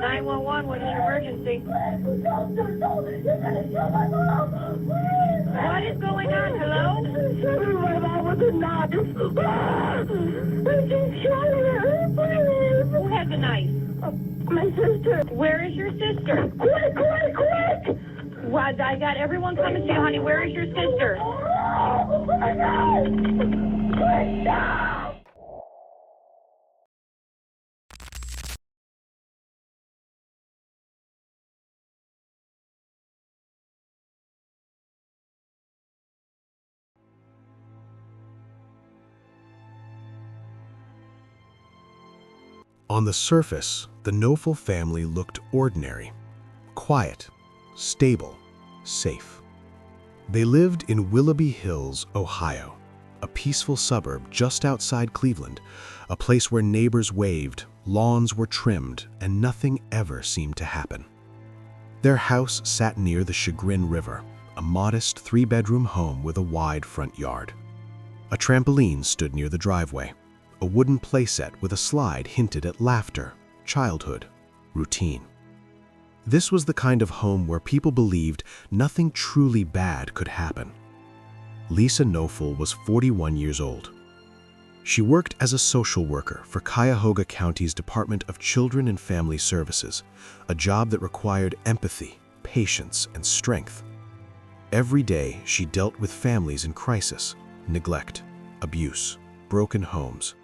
911, what is your emergency? What is going on? Hello? My mom was a knife. Who has a knife? My sister. Where is your sister? Quick, quick, quick! What? I got everyone coming to you, honey. Where is your sister? Quick, now! On the surface, the Knofel family looked ordinary, quiet, stable, safe. They lived in Willoughby Hills, Ohio, a peaceful suburb just outside Cleveland, a place where neighbors waved, lawns were trimmed, and nothing ever seemed to happen. Their house sat near the Chagrin River, a modest three-bedroom home with a wide front yard. A trampoline stood near the driveway. A wooden playset with a slide hinted at laughter, childhood, routine. This was the kind of home where people believed nothing truly bad could happen. Lisa Knofel was 41 years old. She worked as a social worker for Cuyahoga County's Department of Children and Family Services, a job that required empathy, patience, and strength. Every day, she dealt with families in crisis, neglect, abuse, broken homes.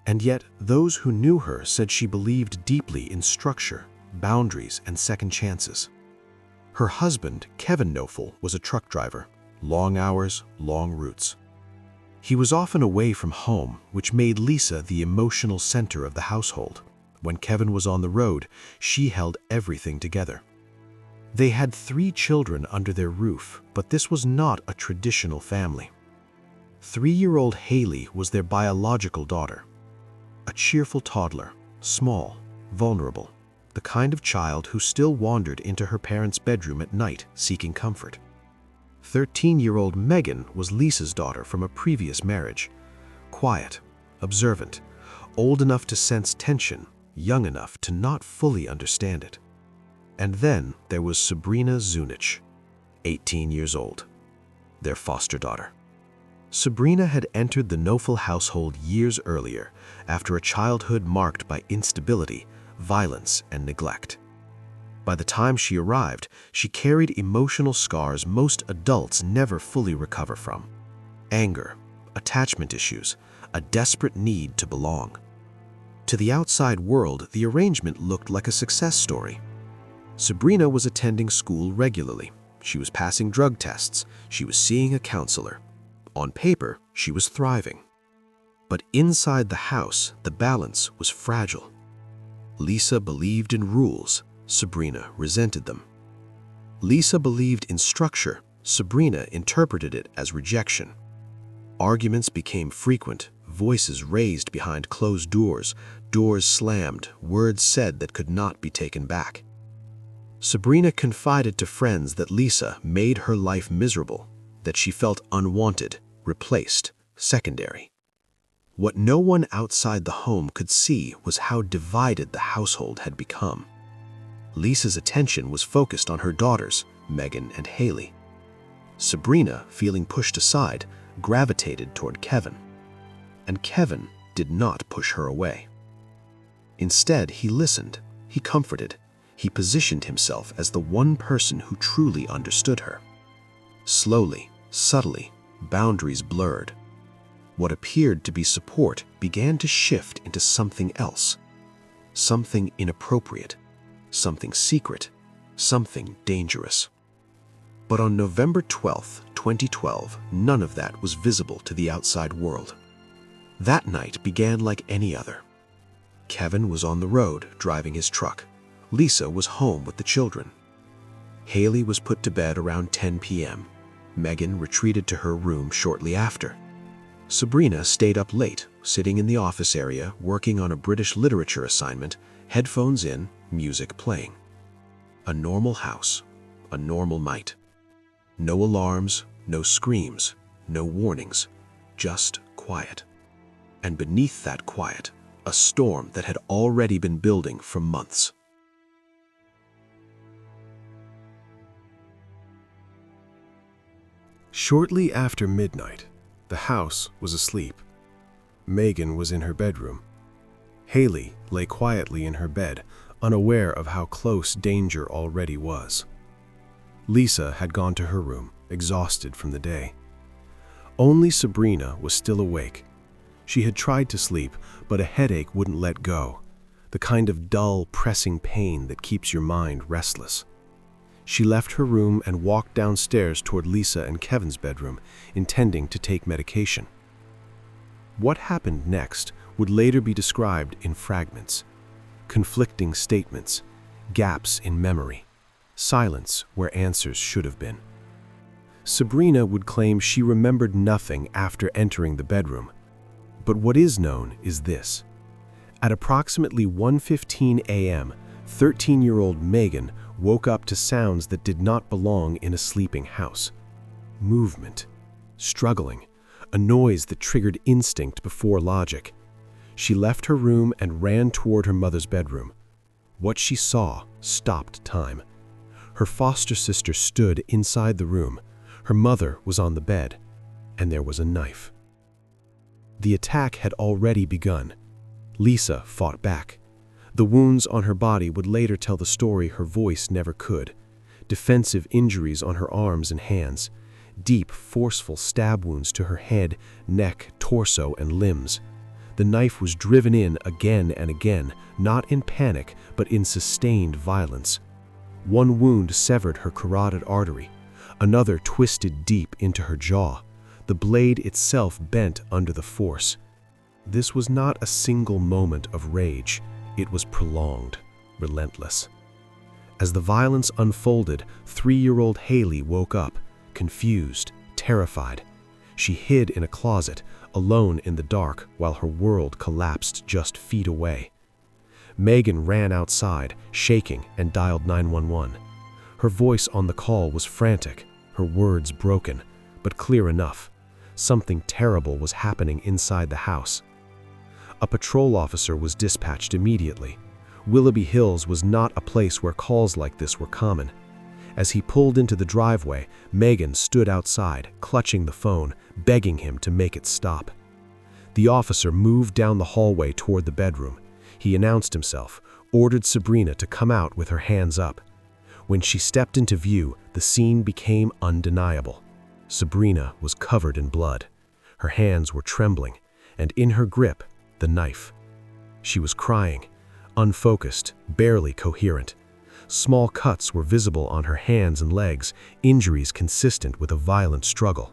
And yet, those who knew her said she believed deeply in structure, boundaries, and second chances. Her husband, Kevin Knofel, was a truck driver. Long hours, long routes. He was often away from home, which made Lisa the emotional center of the household. When Kevin was on the road, she held everything together. They had 3 children under their roof, but this was not a traditional family. 3-year-old Haley was their biological daughter. A cheerful toddler, small, vulnerable, the kind of child who still wandered into her parents' bedroom at night seeking comfort. 13-year-old Megan was Lisa's daughter from a previous marriage. Quiet, observant, old enough to sense tension, young enough to not fully understand it. And then there was Sabrina Zunich, 18 years old, their foster daughter. Sabrina had entered the Knofel household years earlier, after a childhood marked by instability, violence, and neglect. By the time she arrived, she carried emotional scars most adults never fully recover from. Anger, attachment issues, a desperate need to belong. To the outside world, the arrangement looked like a success story. Sabrina was attending school regularly. She was passing drug tests. She was seeing a counselor. On paper, she was thriving. But inside the house, the balance was fragile. Lisa believed in rules. Sabrina resented them. Lisa believed in structure. Sabrina interpreted it as rejection. Arguments became frequent, voices raised behind closed doors, doors slammed, words said that could not be taken back. Sabrina confided to friends that Lisa made her life miserable, that she felt unwanted, replaced, secondary. What no one outside the home could see was how divided the household had become. Lisa's attention was focused on her daughters, Megan and Haley. Sabrina, feeling pushed aside, gravitated toward Kevin. And Kevin did not push her away. Instead, he listened, he comforted, he positioned himself as the one person who truly understood her. Slowly, subtly, boundaries blurred. What appeared to be support began to shift into something else. Something inappropriate, something secret, something dangerous. But on November 12, 2012, none of that was visible to the outside world. That night began like any other. Kevin was on the road driving his truck. Lisa was home with the children. Haley was put to bed around 10 p.m. Megan retreated to her room shortly after. Sabrina stayed up late, sitting in the office area, working on a British literature assignment, headphones in, music playing. A normal house, a normal night. No alarms, no screams, no warnings, just quiet. And beneath that quiet, a storm that had already been building for months. Shortly after midnight, the house was asleep. Megan was in her bedroom. Haley lay quietly in her bed, unaware of how close danger already was. Lisa had gone to her room, exhausted from the day. Only Sabrina was still awake. She had tried to sleep, but a headache wouldn't let go, the kind of dull, pressing pain that keeps your mind restless. She left her room and walked downstairs toward Lisa and Kevin's bedroom, intending to take medication. What happened next would later be described in fragments, conflicting statements, gaps in memory, silence where answers should have been. Sabrina would claim she remembered nothing after entering the bedroom, but what is known is this. At approximately 1:15 a.m., 13-year-old Megan woke up to sounds that did not belong in a sleeping house. Movement, struggling, a noise that triggered instinct before logic. She left her room and ran toward her mother's bedroom. What she saw stopped time. Her foster sister stood inside the room. Her mother was on the bed, and there was a knife. The attack had already begun. Lisa fought back. The wounds on her body would later tell the story her voice never could. Defensive injuries on her arms and hands. Deep, forceful stab wounds to her head, neck, torso, and limbs. The knife was driven in again and again, not in panic, but in sustained violence. One wound severed her carotid artery. Another twisted deep into her jaw. The blade itself bent under the force. This was not a single moment of rage. It was prolonged, relentless. As the violence unfolded, 3-year-old Haley woke up, confused, terrified. She hid in a closet, alone in the dark, while her world collapsed just feet away. Megan ran outside, shaking, and dialed 911. Her voice on the call was frantic, her words broken, but clear enough. Something terrible was happening inside the house. A patrol officer was dispatched immediately. Willoughby Hills was not a place where calls like this were common. As he pulled into the driveway, Megan stood outside, clutching the phone, begging him to make it stop. The officer moved down the hallway toward the bedroom. He announced himself, ordered Sabrina to come out with her hands up. When she stepped into view, the scene became undeniable. Sabrina was covered in blood. Her hands were trembling, and in her grip, the knife. She was crying, unfocused, barely coherent. Small cuts were visible on her hands and legs, injuries consistent with a violent struggle.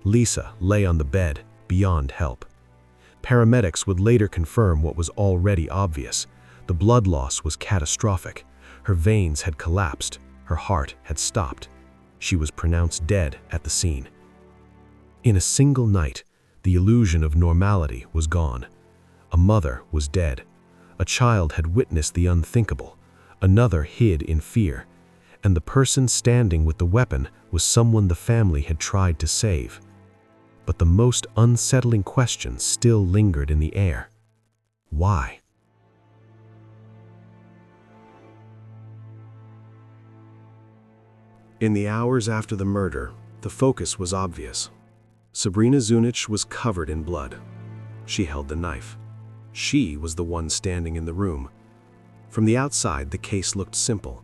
Lisa lay on the bed, beyond help. Paramedics would later confirm what was already obvious. The blood loss was catastrophic. Her veins had collapsed. Her heart had stopped. She was pronounced dead at the scene. In a single night, the illusion of normality was gone. A mother was dead. A child had witnessed the unthinkable. Another hid in fear. And the person standing with the weapon was someone the family had tried to save. But the most unsettling question still lingered in the air. Why? In the hours after the murder, the focus was obvious. Sabrina Zunich was covered in blood. She held the knife. She was the one standing in the room. From the outside, the case looked simple.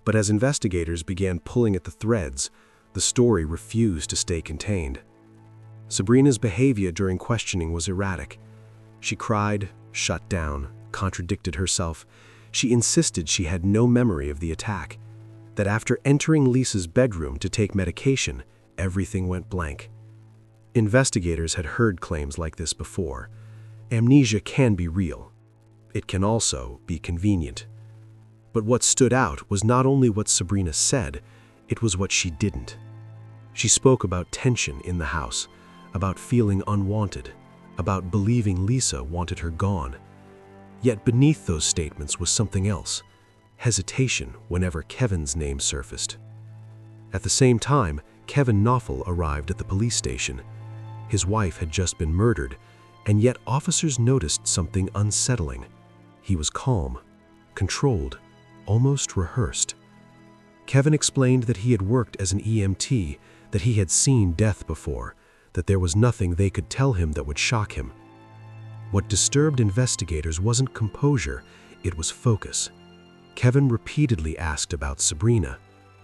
But as investigators began pulling at the threads, the story refused to stay contained. Sabrina's behavior during questioning was erratic. She cried, shut down, contradicted herself. She insisted she had no memory of the attack. That after entering Lisa's bedroom to take medication, everything went blank. Investigators had heard claims like this before. Amnesia can be real. It can also be convenient. But what stood out was not only what Sabrina said, it was what she didn't. She spoke about tension in the house, about feeling unwanted, about believing Lisa wanted her gone. Yet beneath those statements was something else. Hesitation whenever Kevin's name surfaced. At the same time, Kevin Knopfel arrived at the police station. His wife had just been murdered, and yet officers noticed something unsettling. He was calm, controlled, almost rehearsed. Kevin explained that he had worked as an EMT, that he had seen death before, that there was nothing they could tell him that would shock him. What disturbed investigators wasn't composure, it was focus. Kevin repeatedly asked about Sabrina,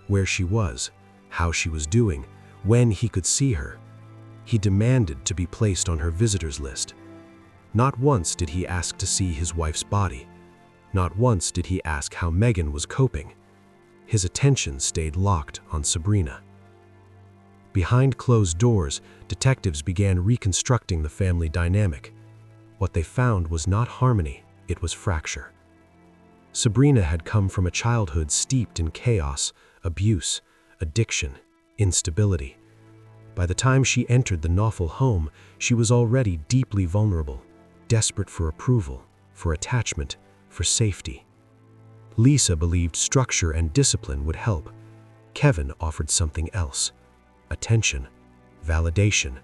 where she was, how she was doing, when he could see her. He demanded to be placed on her visitors list. Not once did he ask to see his wife's body. Not once did he ask how Megan was coping. His attention stayed locked on Sabrina. Behind closed doors, detectives began reconstructing the family dynamic. What they found was not harmony, it was fracture. Sabrina had come from a childhood steeped in chaos, abuse, addiction, instability. By the time she entered the Normal home, she was already deeply vulnerable, desperate for approval, for attachment, for safety. Lisa believed structure and discipline would help. Kevin offered something else: attention, validation,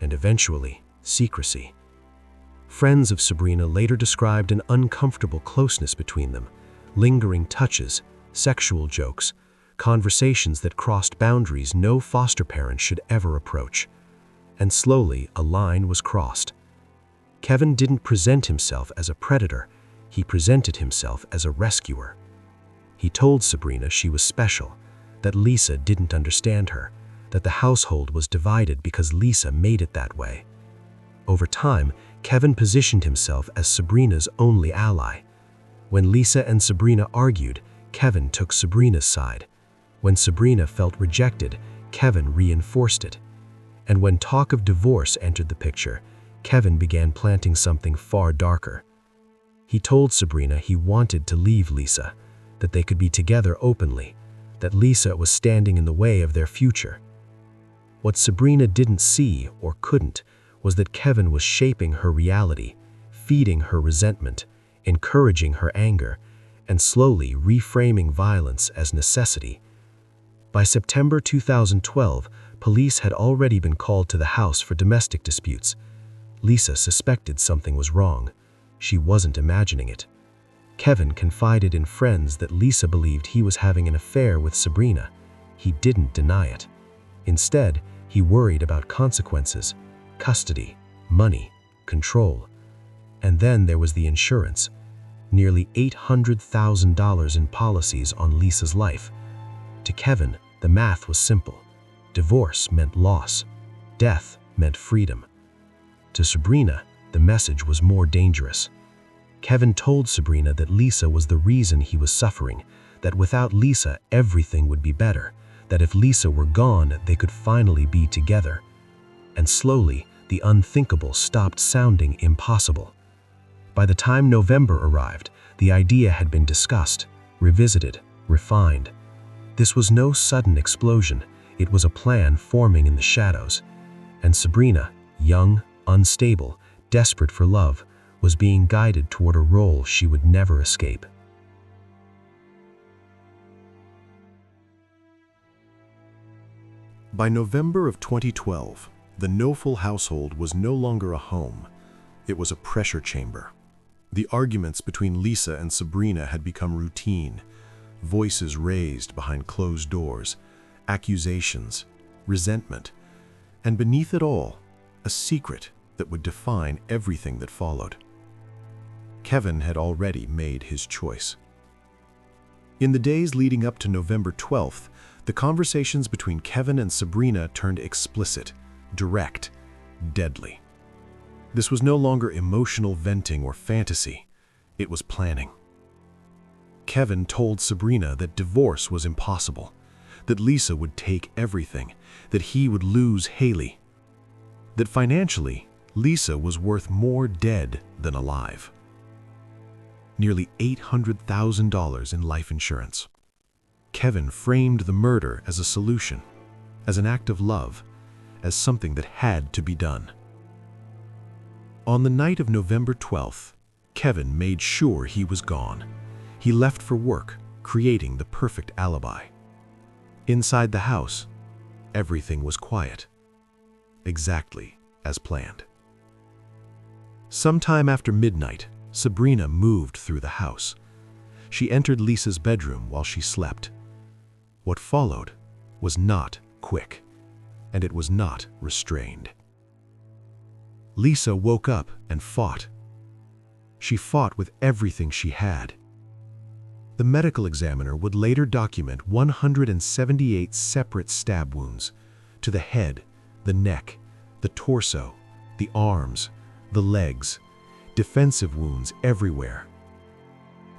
and eventually, secrecy. Friends of Sabrina later described an uncomfortable closeness between them, lingering touches, sexual jokes, conversations that crossed boundaries no foster parent should ever approach. And slowly, a line was crossed. Kevin didn't present himself as a predator, he presented himself as a rescuer. He told Sabrina she was special, that Lisa didn't understand her, that the household was divided because Lisa made it that way. Over time, Kevin positioned himself as Sabrina's only ally. When Lisa and Sabrina argued, Kevin took Sabrina's side. When Sabrina felt rejected, Kevin reinforced it. And when talk of divorce entered the picture, Kevin began planting something far darker. He told Sabrina he wanted to leave Lisa, that they could be together openly, that Lisa was standing in the way of their future. What Sabrina didn't see, or couldn't, was that Kevin was shaping her reality, feeding her resentment, encouraging her anger, and slowly reframing violence as necessity. By September 2012, police had already been called to the house for domestic disputes. Lisa suspected something was wrong. She wasn't imagining it. Kevin confided in friends that Lisa believed he was having an affair with Sabrina. He didn't deny it. Instead, he worried about consequences: custody, money, control. And then there was the insurance. Nearly $800,000 in policies on Lisa's life. To Kevin, the math was simple. Divorce meant loss. Death meant freedom. To Sabrina, the message was more dangerous. Kevin told Sabrina that Lisa was the reason he was suffering, that without Lisa, everything would be better, that if Lisa were gone, they could finally be together. And slowly, the unthinkable stopped sounding impossible. By the time November arrived, the idea had been discussed, revisited, refined. This was no sudden explosion, it was a plan forming in the shadows. And Sabrina, young, unstable, desperate for love, was being guided toward a role she would never escape. By November of 2012, the Normal household was no longer a home. It was a pressure chamber. The arguments between Lisa and Sabrina had become routine, voices raised behind closed doors, accusations, resentment, and beneath it all, a secret that would define everything that followed. Kevin had already made his choice. In the days leading up to November 12th, the conversations between Kevin and Sabrina turned explicit, direct, deadly. This was no longer emotional venting or fantasy, it was planning. Kevin told Sabrina that divorce was impossible, that Lisa would take everything, that he would lose Haley, that financially, Lisa was worth more dead than alive. Nearly $800,000 in life insurance. Kevin framed the murder as a solution, as an act of love, as something that had to be done. On the night of November 12th, Kevin made sure he was gone. He left for work, creating the perfect alibi. Inside the house, everything was quiet, exactly as planned. Sometime after midnight, Sabrina moved through the house. She entered Lisa's bedroom while she slept. What followed was not quick. and it was not restrained. Lisa woke up and fought. She fought with everything she had. The medical examiner would later document 178 separate stab wounds to the head, the neck, the torso, the arms, the legs, defensive wounds everywhere.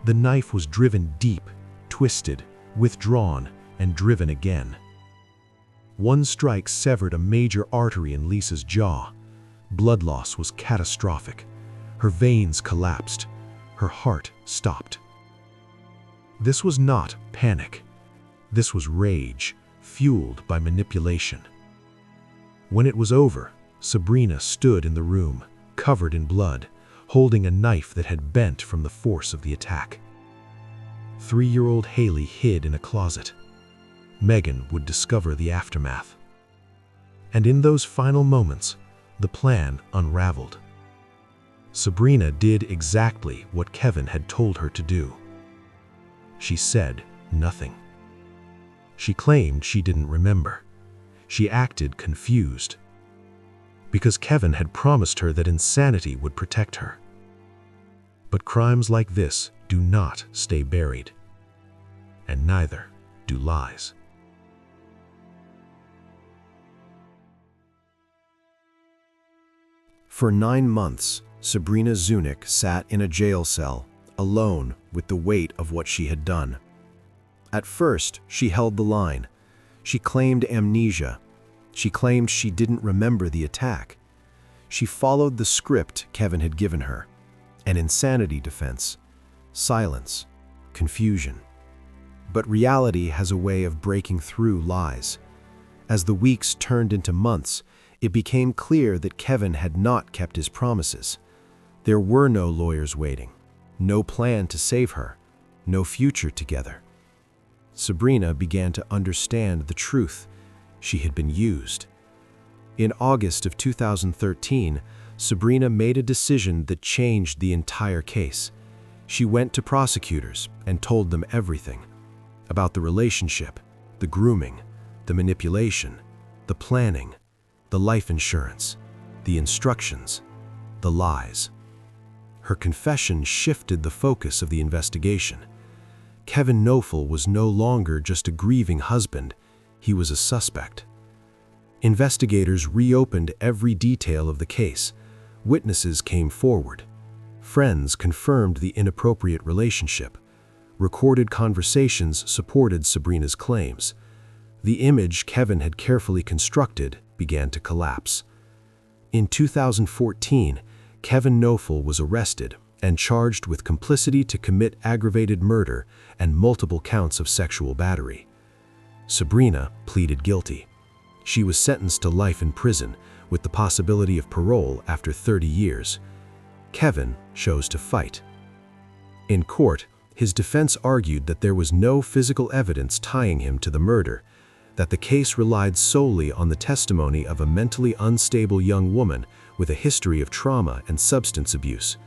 The knife was driven deep, twisted, withdrawn, and driven again. One strike severed a major artery in Lisa's jaw. Blood loss was catastrophic. Her veins collapsed. Her heart stopped. This was not panic. This was rage, fueled by manipulation. When it was over, Sabrina stood in the room, covered in blood, holding a knife that had bent from the force of the attack. 3-year-old Haley hid in a closet. Megan would discover the aftermath. And in those final moments, the plan unraveled. Sabrina did exactly what Kevin had told her to do. She said nothing. She claimed she didn't remember. She acted confused. Because Kevin had promised her that insanity would protect her. But crimes like this do not stay buried. And neither do lies. For 9 months, Sabrina Zunick sat in a jail cell, alone with the weight of what she had done. At first, she held the line. She claimed amnesia. She claimed she didn't remember the attack. She followed the script Kevin had given her: an insanity defense, silence, confusion. But reality has a way of breaking through lies. As the weeks turned into months, it became clear that Kevin had not kept his promises. There were no lawyers waiting, no plan to save her, no future together. Sabrina began to understand the truth. She had been used. In August of 2013, Sabrina made a decision that changed the entire case. She went to prosecutors and told them everything about the relationship, the grooming, the manipulation, the planning, the life insurance, the instructions, the lies. Her confession shifted the focus of the investigation. Kevin Knofel was no longer just a grieving husband, he was a suspect. Investigators reopened every detail of the case. Witnesses came forward. Friends confirmed the inappropriate relationship. Recorded conversations supported Sabrina's claims. The image Kevin had carefully constructed began to collapse. In 2014, Kevin Knofel was arrested and charged with complicity to commit aggravated murder and multiple counts of sexual battery. Sabrina pleaded guilty. She was sentenced to life in prison with the possibility of parole after 30 years. Kevin chose to fight. In court, his defense argued that there was no physical evidence tying him to the murder, that the case relied solely on the testimony of a mentally unstable young woman with a history of trauma and substance abuse.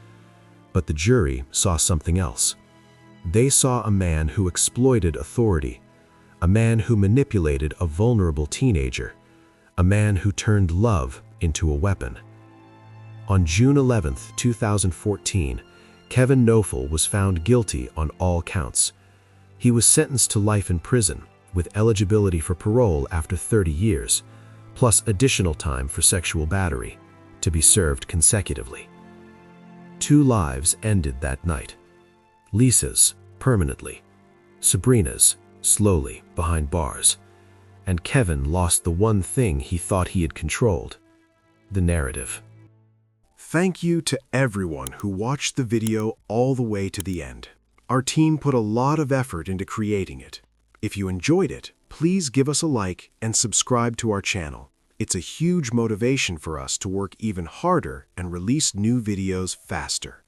But the jury saw something else. They saw a man who exploited authority, a man who manipulated a vulnerable teenager, a man who turned love into a weapon. On June 11, 2014, Kevin Knofel was found guilty on all counts. He was sentenced to life in prison, with eligibility for parole after 30 years, plus additional time for sexual battery, to be served consecutively. 2 lives ended that night. Lisa's, permanently. Sabrina's, slowly, behind bars. And Kevin lost the one thing he thought he had controlled: the narrative. Thank you to everyone who watched the video all the way to the end. Our team put a lot of effort into creating it. If you enjoyed it, please give us a like and subscribe to our channel. It's a huge motivation for us to work even harder and release new videos faster.